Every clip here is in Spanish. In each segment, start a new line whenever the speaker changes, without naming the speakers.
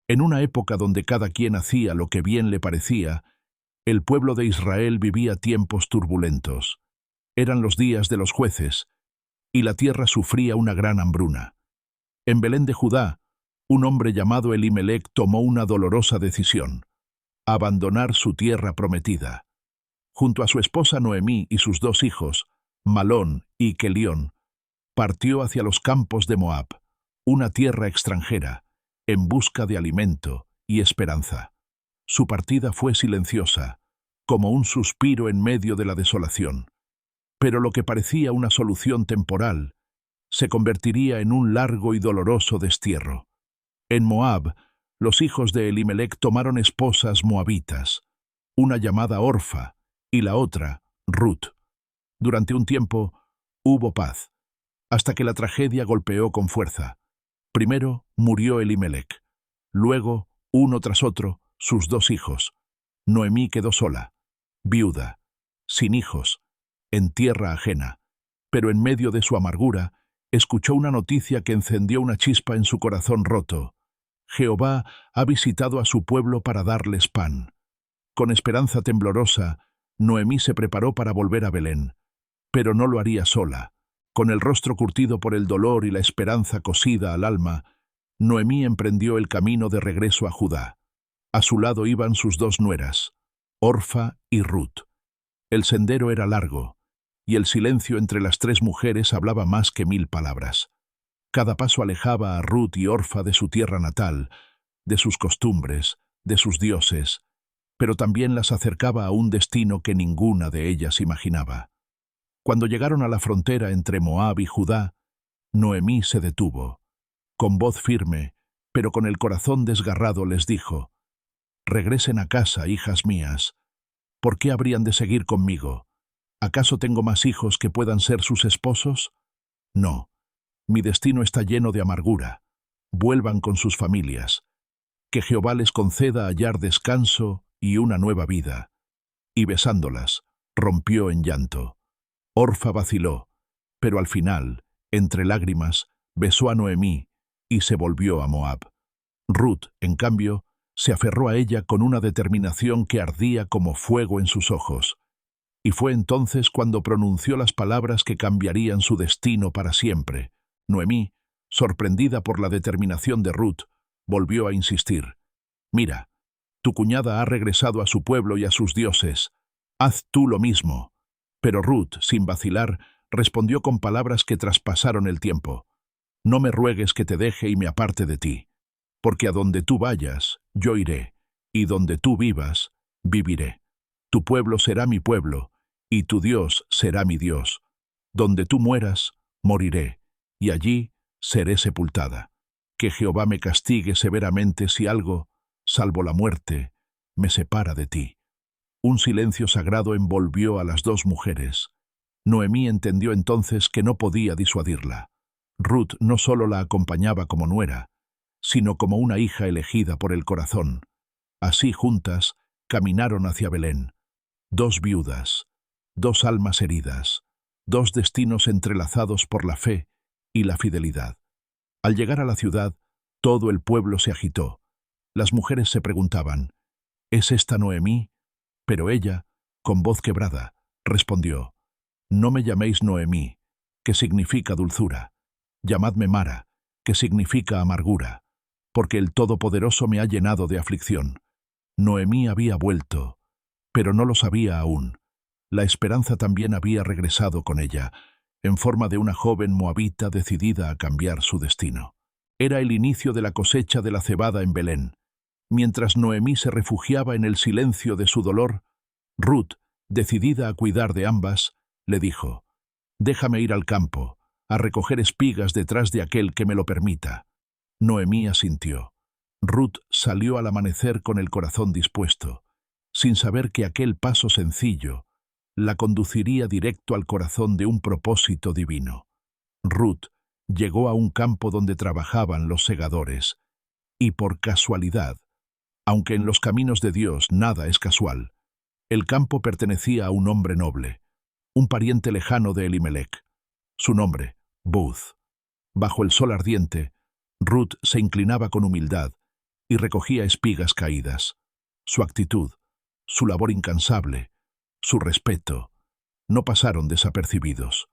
En una época donde cada quien hacía lo que bien le parecía, el pueblo de Israel vivía tiempos turbulentos. Eran los días de los jueces, y la tierra sufría una gran hambruna. En Belén de Judá, un hombre llamado Elimelec tomó una dolorosa decisión: abandonar su tierra prometida. Junto a su esposa Noemí y sus dos hijos, Malón y Kelión, partió hacia los campos de Moab, una tierra extranjera, en busca de alimento y esperanza. Su partida fue silenciosa, como un suspiro en medio de la desolación. Pero lo que parecía una solución temporal se convertiría en un largo y doloroso destierro. En Moab, los hijos de Elimelec tomaron esposas moabitas, una llamada Orfa y la otra Ruth. Durante un tiempo hubo paz, hasta que la tragedia golpeó con fuerza. Primero murió Elimelec, luego, uno tras otro, sus dos hijos. Noemí quedó sola, viuda, sin hijos, en tierra ajena, pero en medio de su amargura, escuchó una noticia que encendió una chispa en su corazón roto. Jehová ha visitado a su pueblo para darles pan. Con esperanza temblorosa, Noemí se preparó para volver a Belén, pero no lo haría sola. Con el rostro curtido por el dolor y la esperanza cosida al alma, Noemí emprendió el camino de regreso a Judá. A su lado iban sus dos nueras, Orfa y Ruth. El sendero era largo, y el silencio entre las tres mujeres hablaba más que 1000 palabras. Cada paso alejaba a Ruth y Orfa de su tierra natal, de sus costumbres, de sus dioses, pero también las acercaba a un destino que ninguna de ellas imaginaba. Cuando llegaron a la frontera entre Moab y Judá, Noemí se detuvo. Con voz firme, pero con el corazón desgarrado, les dijo: «Regresen a casa, hijas mías. ¿Por qué habrían de seguir conmigo? ¿Acaso tengo más hijos que puedan ser sus esposos? No. Mi destino está lleno de amargura. Vuelvan con sus familias. Que Jehová les conceda hallar descanso y una nueva vida». Y besándolas, rompió en llanto. Orfa vaciló, pero al final, entre lágrimas, besó a Noemí y se volvió a Moab. Ruth, en cambio, se aferró a ella con una determinación que ardía como fuego en sus ojos. Y fue entonces cuando pronunció las palabras que cambiarían su destino para siempre. Noemí, sorprendida por la determinación de Ruth, volvió a insistir: «Mira, tu cuñada ha regresado a su pueblo y a sus dioses. Haz tú lo mismo». Pero Ruth, sin vacilar, respondió con palabras que traspasaron el tiempo: «No me ruegues que te deje y me aparte de ti, porque a donde tú vayas, yo iré, y donde tú vivas, viviré. Tu pueblo será mi pueblo, y tu Dios será mi Dios. Donde tú mueras, moriré, y allí seré sepultada. Que Jehová me castigue severamente si algo, salvo la muerte, me separa de ti». Un silencio sagrado envolvió a las dos mujeres. Noemí entendió entonces que no podía disuadirla. Ruth no solo la acompañaba como nuera, sino como una hija elegida por el corazón. Así, juntas, caminaron hacia Belén. Dos viudas, dos almas heridas, dos destinos entrelazados por la fe y la fidelidad. Al llegar a la ciudad, todo el pueblo se agitó. Las mujeres se preguntaban: ¿es esta Noemí? Pero ella, con voz quebrada, respondió: «No me llaméis Noemí, que significa dulzura. Llamadme Mara, que significa amargura, porque el Todopoderoso me ha llenado de aflicción». Noemí había vuelto, pero no lo sabía aún. La esperanza también había regresado con ella, en forma de una joven moabita decidida a cambiar su destino. Era el inicio de la cosecha de la cebada en Belén. Mientras Noemí se refugiaba en el silencio de su dolor, Ruth, decidida a cuidar de ambas, le dijo: «Déjame ir al campo, a recoger espigas detrás de aquel que me lo permita». Noemí asintió. Ruth salió al amanecer con el corazón dispuesto, sin saber que aquel paso sencillo la conduciría directo al corazón de un propósito divino. Ruth llegó a un campo donde trabajaban los segadores, y por casualidad, aunque en los caminos de Dios nada es casual, el campo pertenecía a un hombre noble, un pariente lejano de Elimelec. Su nombre, Booz. Bajo el sol ardiente, Ruth se inclinaba con humildad, y recogía espigas caídas. Su actitud, su labor incansable, su respeto, no pasaron desapercibidos.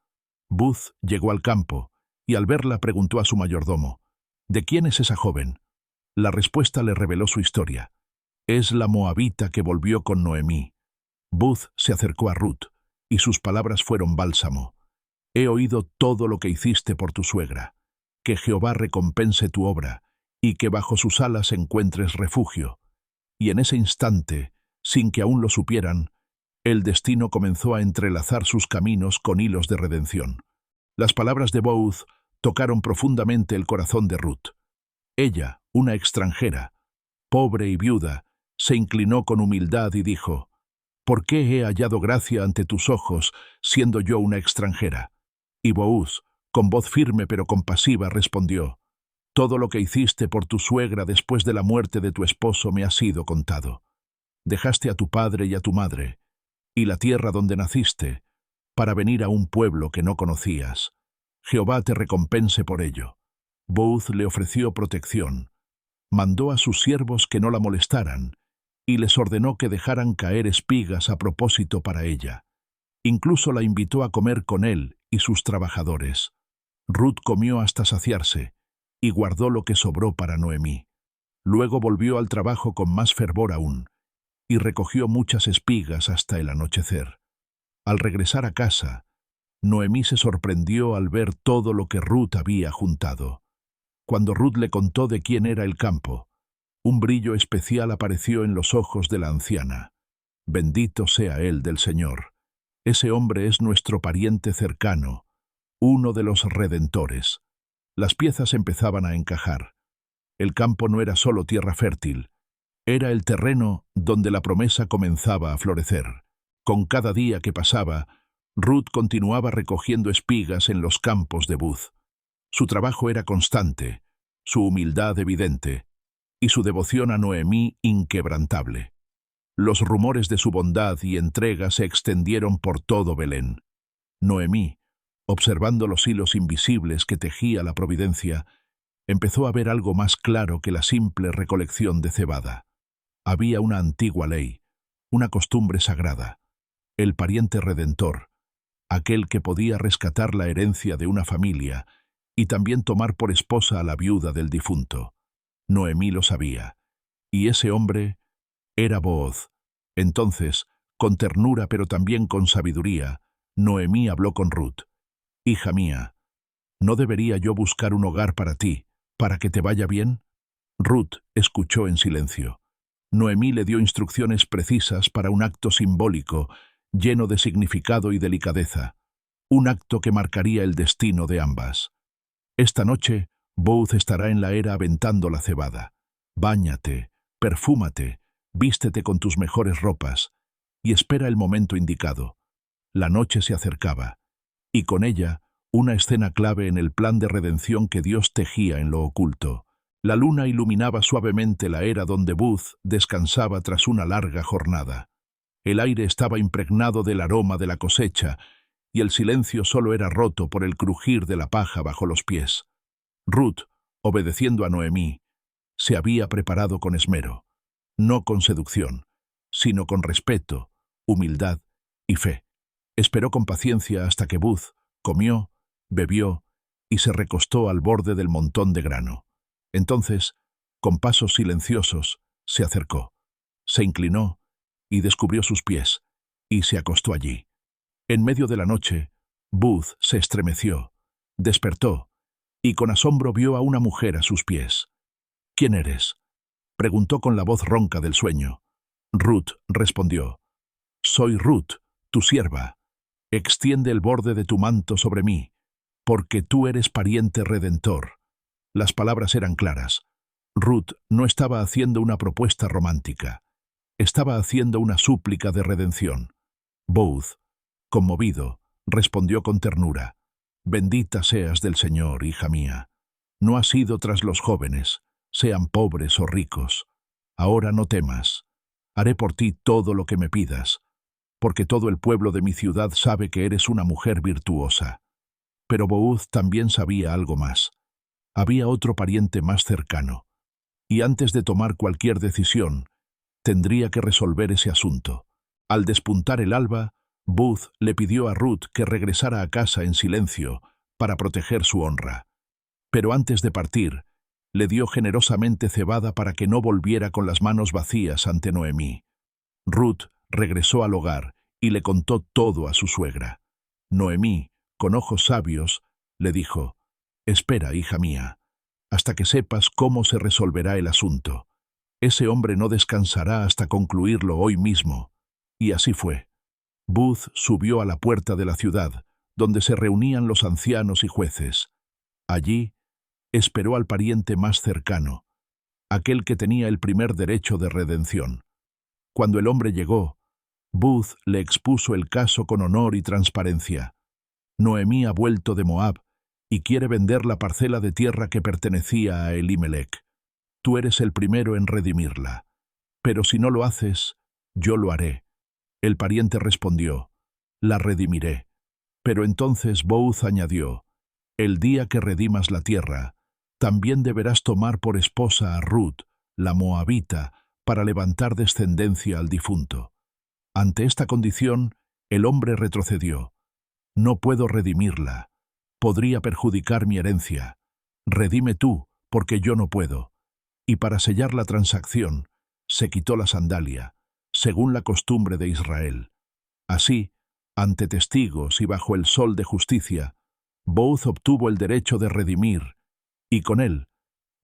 Booth llegó al campo y al verla preguntó a su mayordomo, ¿de quién es esa joven? La respuesta le reveló su historia. Es la moabita que volvió con Noemí. Booth se acercó a Ruth y sus palabras fueron bálsamo. He oído todo lo que hiciste por tu suegra. Que Jehová recompense tu obra y que bajo sus alas encuentres refugio. Y en ese instante, sin que aún lo supieran, el destino comenzó a entrelazar sus caminos con hilos de redención. Las palabras de Booth tocaron profundamente el corazón de Ruth. Ella, una extranjera, pobre y viuda, se inclinó con humildad y dijo, ¿por qué he hallado gracia ante tus ojos, siendo yo una extranjera? Y Booth, con voz firme pero compasiva, respondió, todo lo que hiciste por tu suegra después de la muerte de tu esposo me ha sido contado. Dejaste a tu padre y a tu madre, y la tierra donde naciste, para venir a un pueblo que no conocías. Jehová te recompense por ello. Booth le ofreció protección, mandó a sus siervos que no la molestaran, y les ordenó que dejaran caer espigas a propósito para ella. Incluso la invitó a comer con él y sus trabajadores. Ruth comió hasta saciarse, y guardó lo que sobró para Noemí. Luego volvió al trabajo con más fervor aún, y recogió muchas espigas hasta el anochecer. Al regresar a casa, Noemí se sorprendió al ver todo lo que Ruth había juntado. Cuando Ruth le contó de quién era el campo, un brillo especial apareció en los ojos de la anciana. Bendito sea él del Señor. Ese hombre es nuestro pariente cercano, uno de los redentores. Las piezas empezaban a encajar. El campo no era solo tierra fértil, era el terreno donde la promesa comenzaba a florecer. Con cada día que pasaba, Ruth continuaba recogiendo espigas en los campos de Booth. Su trabajo era constante, su humildad evidente, y su devoción a Noemí inquebrantable. Los rumores de su bondad y entrega se extendieron por todo Belén. Noemí, observando los hilos invisibles que tejía la providencia, empezó a ver algo más claro que la simple recolección de cebada. Había una antigua ley, una costumbre sagrada, el pariente redentor, aquel que podía rescatar la herencia de una familia y también tomar por esposa a la viuda del difunto. Noemí lo sabía, y ese hombre era Booz. Entonces, con ternura pero también con sabiduría, Noemí habló con Ruth. «Hija mía, ¿no debería yo buscar un hogar para ti, para que te vaya bien?» Ruth escuchó en silencio. Noemí le dio instrucciones precisas para un acto simbólico, lleno de significado y delicadeza, un acto que marcaría el destino de ambas. Esta noche, Booz estará en la era aventando la cebada. Báñate, perfúmate, vístete con tus mejores ropas y espera el momento indicado. La noche se acercaba, y con ella una escena clave en el plan de redención que Dios tejía en lo oculto. La luna iluminaba suavemente la era donde Booz descansaba tras una larga jornada. El aire estaba impregnado del aroma de la cosecha, y el silencio solo era roto por el crujir de la paja bajo los pies. Ruth, obedeciendo a Noemí, se había preparado con esmero, no con seducción, sino con respeto, humildad y fe. Esperó con paciencia hasta que Booz comió, bebió y se recostó al borde del montón de grano. Entonces, con pasos silenciosos, se acercó, se inclinó y descubrió sus pies, y se acostó allí. En medio de la noche, Booz se estremeció, despertó, y con asombro vio a una mujer a sus pies. «¿Quién eres?», preguntó con la voz ronca del sueño. Ruth respondió. «Soy Ruth, tu sierva. Extiende el borde de tu manto sobre mí, porque tú eres pariente redentor». Las palabras eran claras. Ruth no estaba haciendo una propuesta romántica. Estaba haciendo una súplica de redención. Booz, conmovido, respondió con ternura. «Bendita seas del Señor, hija mía. No has ido tras los jóvenes, sean pobres o ricos. Ahora no temas. Haré por ti todo lo que me pidas, porque todo el pueblo de mi ciudad sabe que eres una mujer virtuosa». Pero Booz también sabía algo más. Había otro pariente más cercano. y antes de tomar cualquier decisión, tendría que resolver ese asunto. Al despuntar el alba, Booth le pidió a Ruth que regresara a casa en silencio para proteger su honra. Pero antes de partir, le dio generosamente cebada para que no volviera con las manos vacías ante Noemí. Ruth regresó al hogar y le contó todo a su suegra. Noemí, con ojos sabios, le dijo: «Espera, hija mía, hasta que sepas cómo se resolverá el asunto. Ese hombre no descansará hasta concluirlo hoy mismo». Y así fue. Booth subió a la puerta de la ciudad, donde se reunían los ancianos y jueces. Allí esperó al pariente más cercano, aquel que tenía el primer derecho de redención. Cuando el hombre llegó, Booth le expuso el caso con honor y transparencia. Noemí ha vuelto de Moab y quiere vender la parcela de tierra que pertenecía a Elimelech. Tú eres el primero en redimirla. Pero si no lo haces, yo lo haré. El pariente respondió: «La redimiré». Pero entonces Booth añadió: «El día que redimas la tierra, también deberás tomar por esposa a Ruth, la moabita, para levantar descendencia al difunto». Ante esta condición, el hombre retrocedió. «No puedo redimirla. Podría perjudicar mi herencia. Redime tú, porque yo no puedo». Y para sellar la transacción, se quitó la sandalia, según la costumbre de Israel. Así, ante testigos y bajo el sol de justicia, Booth obtuvo el derecho de redimir, y con él,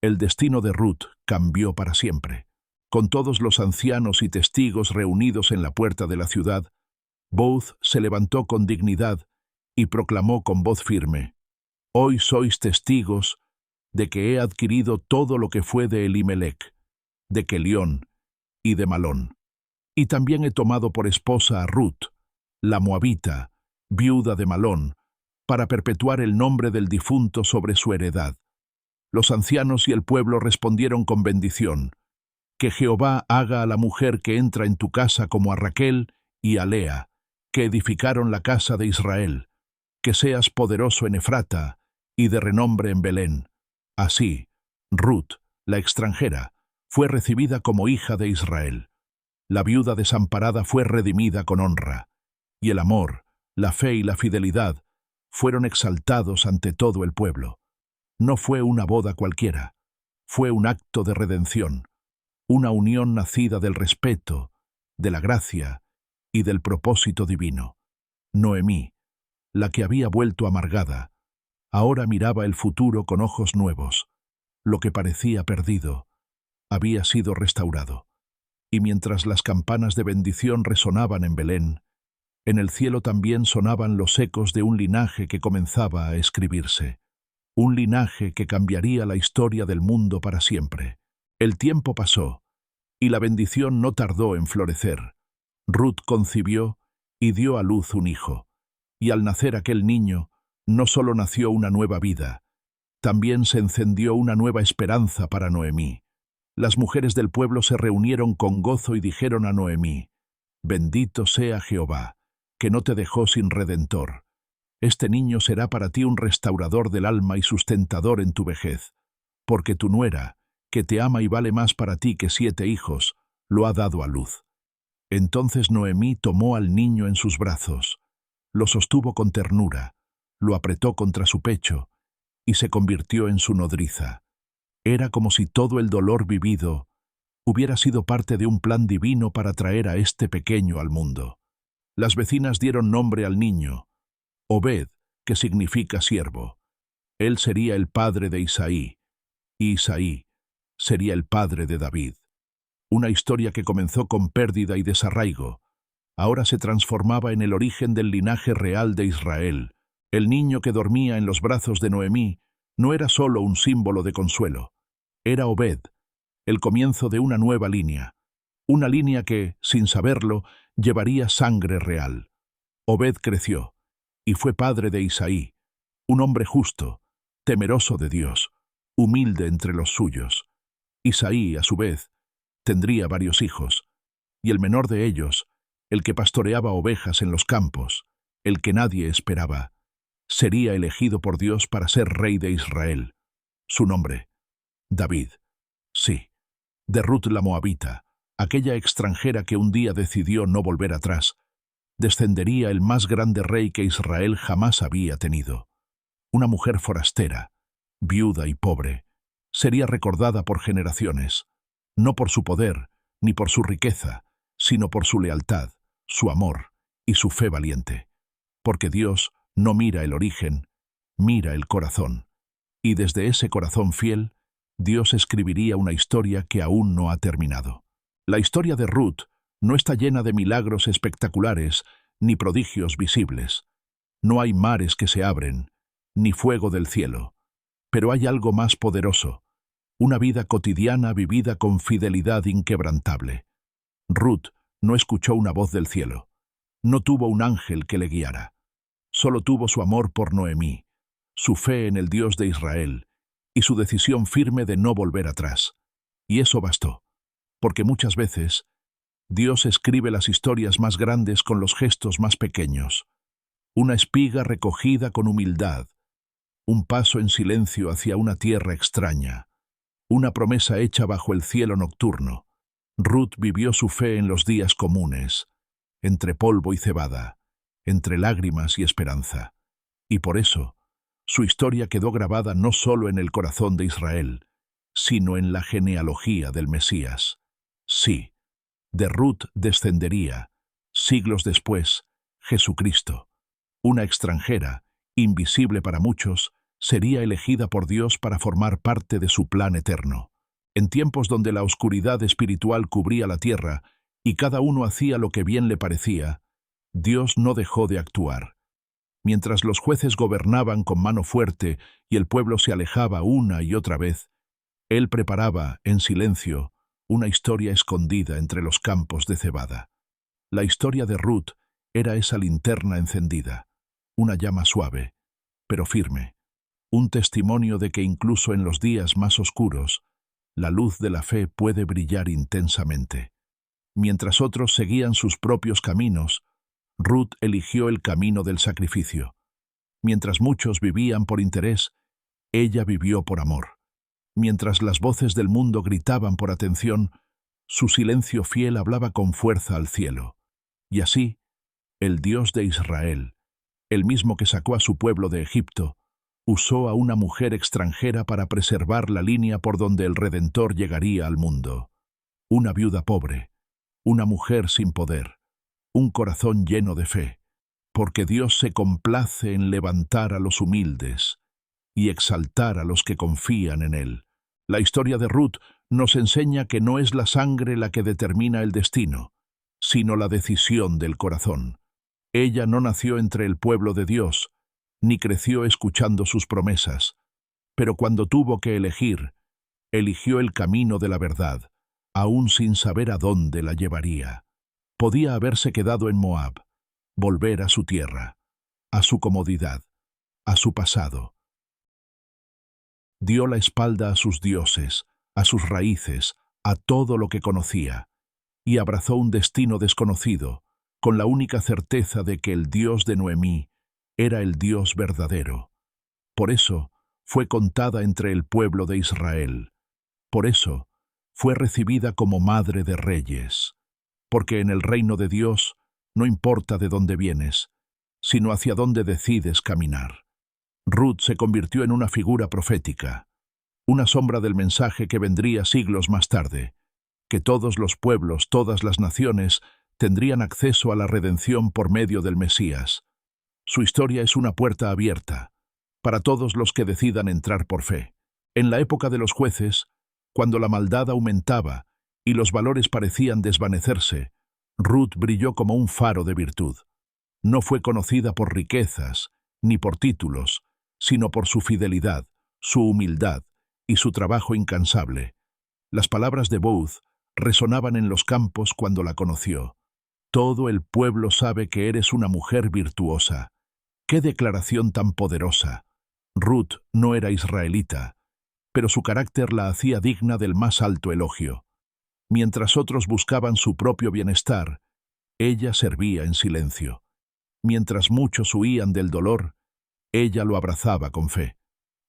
el destino de Ruth cambió para siempre. Con todos los ancianos y testigos reunidos en la puerta de la ciudad, Booth se levantó con dignidad y proclamó con voz firme: «Hoy sois testigos de que he adquirido todo lo que fue de Elimelech, de Quelión y de Malón. Y también he tomado por esposa a Ruth, la moabita, viuda de Malón, para perpetuar el nombre del difunto sobre su heredad». Los ancianos y el pueblo respondieron con bendición: «Que Jehová haga a la mujer que entra en tu casa como a Raquel y a Lea, que edificaron la casa de Israel. Que seas poderoso en Efrata y de renombre en Belén». Así, Ruth, la extranjera, fue recibida como hija de Israel. La viuda desamparada fue redimida con honra, y el amor, la fe y la fidelidad fueron exaltados ante todo el pueblo. No fue una boda cualquiera, fue un acto de redención, una unión nacida del respeto, de la gracia y del propósito divino. Noemí, la que había vuelto amargada, ahora miraba el futuro con ojos nuevos. Lo que parecía perdido había sido restaurado. Y mientras las campanas de bendición resonaban en Belén, en el cielo también sonaban los ecos de un linaje que comenzaba a escribirse. Un linaje que cambiaría la historia del mundo para siempre. El tiempo pasó, y la bendición no tardó en florecer. Ruth concibió y dio a luz un hijo. Y al nacer aquel niño, no solo nació una nueva vida, también se encendió una nueva esperanza para Noemí. Las mujeres del pueblo se reunieron con gozo y dijeron a Noemí: «Bendito sea Jehová, que no te dejó sin redentor. Este niño será para ti un restaurador del alma y sustentador en tu vejez, porque tu nuera, que te ama y vale más para ti que 7 hijos, lo ha dado a luz». Entonces Noemí tomó al niño en sus brazos, lo sostuvo con ternura, lo apretó contra su pecho y se convirtió en su nodriza. Era como si todo el dolor vivido hubiera sido parte de un plan divino para traer a este pequeño al mundo. Las vecinas dieron nombre al niño, Obed, que significa siervo. Él sería el padre de Isaí, y Isaí sería el padre de David. Una historia que comenzó con pérdida y desarraigo, ahora se transformaba en el origen del linaje real de Israel. El niño que dormía en los brazos de Noemí no era solo un símbolo de consuelo, era Obed, el comienzo de una nueva línea, una línea que, sin saberlo, llevaría sangre real. Obed creció y fue padre de Isaí, un hombre justo, temeroso de Dios, humilde entre los suyos. Isaí, a su vez, tendría varios hijos, y el menor de ellos, el que pastoreaba ovejas en los campos, el que nadie esperaba, sería elegido por Dios para ser rey de Israel. Su nombre, David. Sí, De Ruth la Moabita, aquella extranjera que un día decidió no volver atrás, descendería el más grande rey que Israel jamás había tenido. Una mujer forastera, viuda y pobre, sería recordada por generaciones, no por su poder ni por su riqueza, sino por su lealtad, su amor y su fe valiente. Porque Dios no mira el origen, mira el corazón. Y desde ese corazón fiel, Dios escribiría una historia que aún no ha terminado. La historia de Ruth no está llena de milagros espectaculares ni prodigios visibles. No hay mares que se abren, ni fuego del cielo. Pero hay algo más poderoso, una vida cotidiana vivida con fidelidad inquebrantable. Ruth no escuchó una voz del cielo, no tuvo un ángel que le guiara. Solo tuvo su amor por Noemí, su fe en el Dios de Israel y su decisión firme de no volver atrás. Y eso bastó, porque muchas veces Dios escribe las historias más grandes con los gestos más pequeños. Una espiga recogida con humildad, un paso en silencio hacia una tierra extraña, una promesa hecha bajo el cielo nocturno. Ruth vivió su fe en los días comunes, entre polvo y cebada, entre lágrimas y esperanza. Y por eso, su historia quedó grabada no solo en el corazón de Israel, sino en la genealogía del Mesías. Sí, de Ruth descendería, siglos después, Jesucristo. Una extranjera, invisible para muchos, sería elegida por Dios para formar parte de su plan eterno. En tiempos donde la oscuridad espiritual cubría la tierra y cada uno hacía lo que bien le parecía, Dios no dejó de actuar. Mientras los jueces gobernaban con mano fuerte y el pueblo se alejaba una y otra vez, Él preparaba, en silencio, una historia escondida entre los campos de cebada. La historia de Ruth era esa linterna encendida, una llama suave, pero firme, un testimonio de que incluso en los días más oscuros, la luz de la fe puede brillar intensamente. Mientras otros seguían sus propios caminos, Ruth eligió el camino del sacrificio. Mientras muchos vivían por interés, ella vivió por amor. Mientras las voces del mundo gritaban por atención, su silencio fiel hablaba con fuerza al cielo. Y así, el Dios de Israel, el mismo que sacó a su pueblo de Egipto, usó a una mujer extranjera para preservar la línea por donde el Redentor llegaría al mundo. Una viuda pobre, una mujer sin poder, un corazón lleno de fe, porque Dios se complace en levantar a los humildes y exaltar a los que confían en Él. La historia de Ruth nos enseña que no es la sangre la que determina el destino, sino la decisión del corazón. Ella no nació entre el pueblo de Dios, ni creció escuchando sus promesas, pero cuando tuvo que elegir, eligió el camino de la verdad, aún sin saber a dónde la llevaría. Podía haberse quedado en Moab, volver a su tierra, a su comodidad, a su pasado. Dio la espalda a sus dioses, a sus raíces, a todo lo que conocía, y abrazó un destino desconocido, con la única certeza de que el Dios de Noemí era el Dios verdadero. Por eso fue contada entre el pueblo de Israel. Por eso fue recibida como madre de reyes. Porque en el reino de Dios no importa de dónde vienes, sino hacia dónde decides caminar. Ruth se convirtió en una figura profética, una sombra del mensaje que vendría siglos más tarde, que todos los pueblos, todas las naciones, tendrían acceso a la redención por medio del Mesías. Su historia es una puerta abierta para todos los que decidan entrar por fe. En la época de los jueces, cuando la maldad aumentaba y los valores parecían desvanecerse, Ruth brilló como un faro de virtud. No fue conocida por riquezas ni por títulos, sino por su fidelidad, su humildad y su trabajo incansable. Las palabras de Booth resonaban en los campos cuando la conoció. Todo el pueblo sabe que eres una mujer virtuosa. ¡Qué declaración tan poderosa! Ruth no era israelita, pero su carácter la hacía digna del más alto elogio. Mientras otros buscaban su propio bienestar, ella servía en silencio. Mientras muchos huían del dolor, ella lo abrazaba con fe.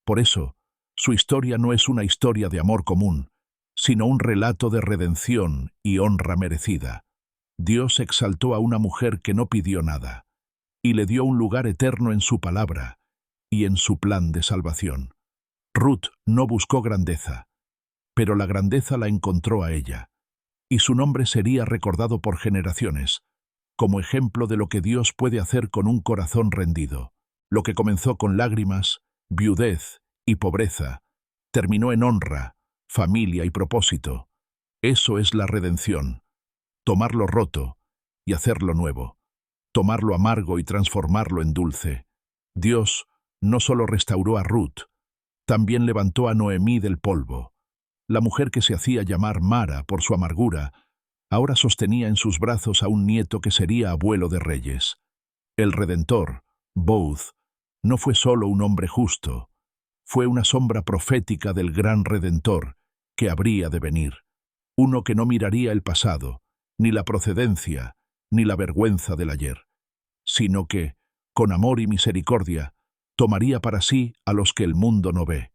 Por eso, su historia no es una historia de amor común, sino un relato de redención y honra merecida. Dios exaltó a una mujer que no pidió nada, y le dio un lugar eterno en su palabra y en su plan de salvación. Ruth no buscó grandeza, pero la grandeza la encontró a ella, y su nombre sería recordado por generaciones, como ejemplo de lo que Dios puede hacer con un corazón rendido. Lo que comenzó con lágrimas, viudez y pobreza, terminó en honra, familia y propósito. Eso es la redención. Tomar lo roto y hacerlo nuevo. Tomar lo amargo y transformarlo en dulce. Dios no solo restauró a Ruth, también levantó a Noemí del polvo. La mujer que se hacía llamar Mara por su amargura, ahora sostenía en sus brazos a un nieto que sería abuelo de reyes. El Redentor, Booth, no fue solo un hombre justo, fue una sombra profética del gran Redentor que habría de venir. Uno que no miraría el pasado, ni la procedencia, ni la vergüenza del ayer, sino que, con amor y misericordia, tomaría para sí a los que el mundo no ve.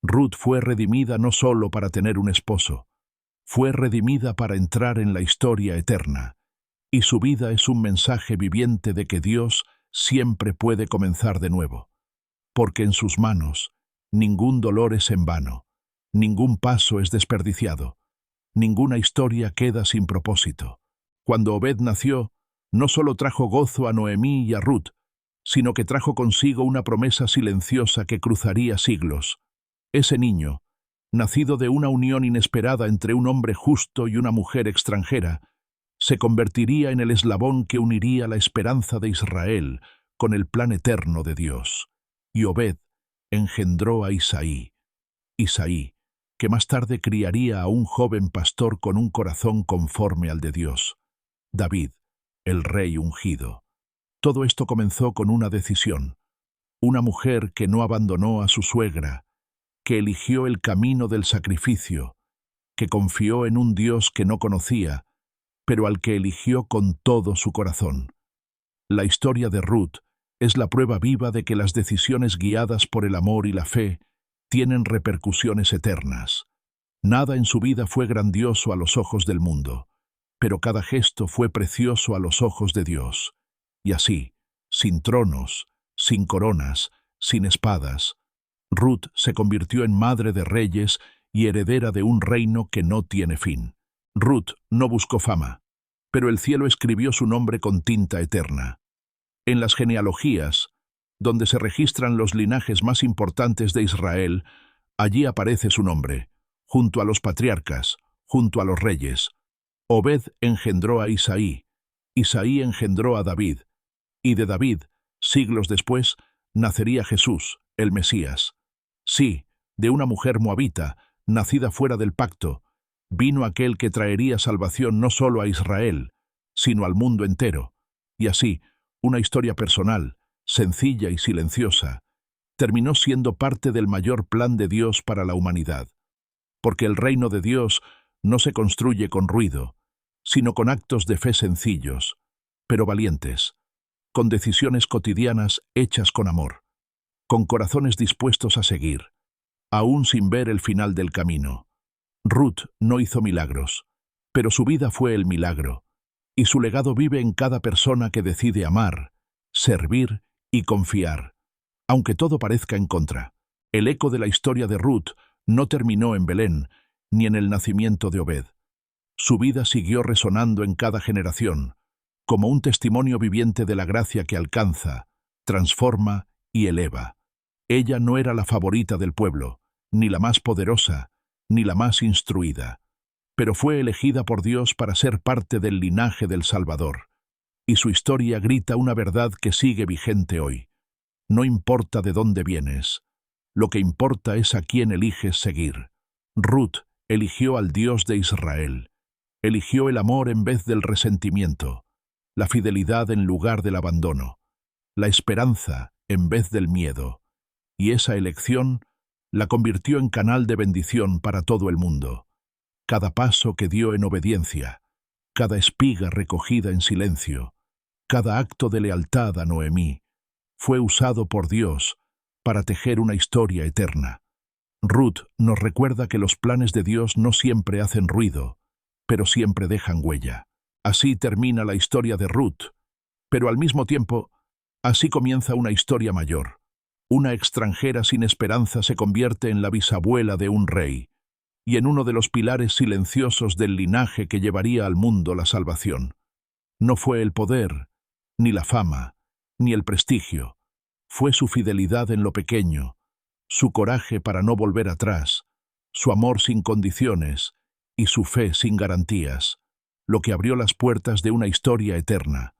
Ruth fue redimida no solo para tener un esposo, fue redimida para entrar en la historia eterna, y su vida es un mensaje viviente de que Dios siempre puede comenzar de nuevo, porque en sus manos ningún dolor es en vano, ningún paso es desperdiciado, ninguna historia queda sin propósito. Cuando Obed nació, no solo trajo gozo a Noemí y a Ruth, sino que trajo consigo una promesa silenciosa que cruzaría siglos. Ese niño, nacido de una unión inesperada entre un hombre justo y una mujer extranjera, se convertiría en el eslabón que uniría la esperanza de Israel con el plan eterno de Dios. Y Obed engendró a Isaí. Isaí, que más tarde criaría a un joven pastor con un corazón conforme al de Dios. David, el rey ungido. Todo esto comenzó con una decisión. Una mujer que no abandonó a su suegra, que eligió el camino del sacrificio, que confió en un Dios que no conocía, pero al que eligió con todo su corazón. La historia de Ruth es la prueba viva de que las decisiones guiadas por el amor y la fe tienen repercusiones eternas. Nada en su vida fue grandioso a los ojos del mundo, pero cada gesto fue precioso a los ojos de Dios. Y así, sin tronos, sin coronas, sin espadas, Ruth se convirtió en madre de reyes y heredera de un reino que no tiene fin. Ruth no buscó fama, pero el cielo escribió su nombre con tinta eterna. En las genealogías, donde se registran los linajes más importantes de Israel, allí aparece su nombre, junto a los patriarcas, junto a los reyes. Obed engendró a Isaí, Isaí engendró a David, y de David, siglos después, nacería Jesús, el Mesías. Sí, de una mujer moabita, nacida fuera del pacto, vino aquel que traería salvación no solo a Israel, sino al mundo entero. Y así, una historia personal, sencilla y silenciosa, terminó siendo parte del mayor plan de Dios para la humanidad. Porque el reino de Dios no se construye con ruido, sino con actos de fe sencillos, pero valientes, con decisiones cotidianas hechas con amor, con corazones dispuestos a seguir, aún sin ver el final del camino. Ruth no hizo milagros, pero su vida fue el milagro, y su legado vive en cada persona que decide amar, servir y confiar. Aunque todo parezca en contra, el eco de la historia de Ruth no terminó en Belén, ni en el nacimiento de Obed. Su vida siguió resonando en cada generación, como un testimonio viviente de la gracia que alcanza, transforma y eleva. Ella no era la favorita del pueblo, ni la más poderosa, ni la más instruida, pero fue elegida por Dios para ser parte del linaje del Salvador. Y su historia grita una verdad que sigue vigente hoy. No importa de dónde vienes, lo que importa es a quién eliges seguir. Ruth eligió al Dios de Israel, eligió el amor en vez del resentimiento, la fidelidad en lugar del abandono, la esperanza en vez del miedo, y esa elección la convirtió en canal de bendición para todo el mundo. Cada paso que dio en obediencia, cada espiga recogida en silencio, cada acto de lealtad a Noemí, fue usado por Dios para tejer una historia eterna. Ruth nos recuerda que los planes de Dios no siempre hacen ruido, pero siempre dejan huella. Así termina la historia de Ruth, pero al mismo tiempo, así comienza una historia mayor. Una extranjera sin esperanza se convierte en la bisabuela de un rey, y en uno de los pilares silenciosos del linaje que llevaría al mundo la salvación. No fue el poder, ni la fama, ni el prestigio. Fue su fidelidad en lo pequeño, su coraje para no volver atrás, su amor sin condiciones y su fe sin garantías, lo que abrió las puertas de una historia eterna.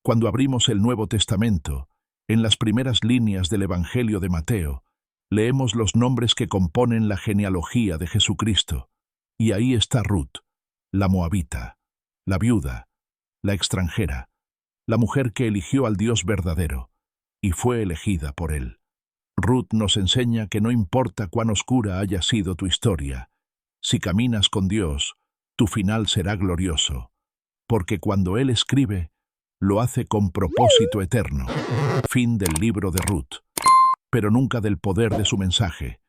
Cuando abrimos el Nuevo Testamento, en las primeras líneas del Evangelio de Mateo, leemos los nombres que componen la genealogía de Jesucristo, y ahí está Ruth, la moabita, la viuda, la extranjera, la mujer que eligió al Dios verdadero, y fue elegida por él. Ruth nos enseña que no importa cuán oscura haya sido tu historia, si caminas con Dios, tu final será glorioso, porque cuando Él escribe, lo hace con propósito eterno. Fin del libro de Ruth, pero nunca del poder de su mensaje.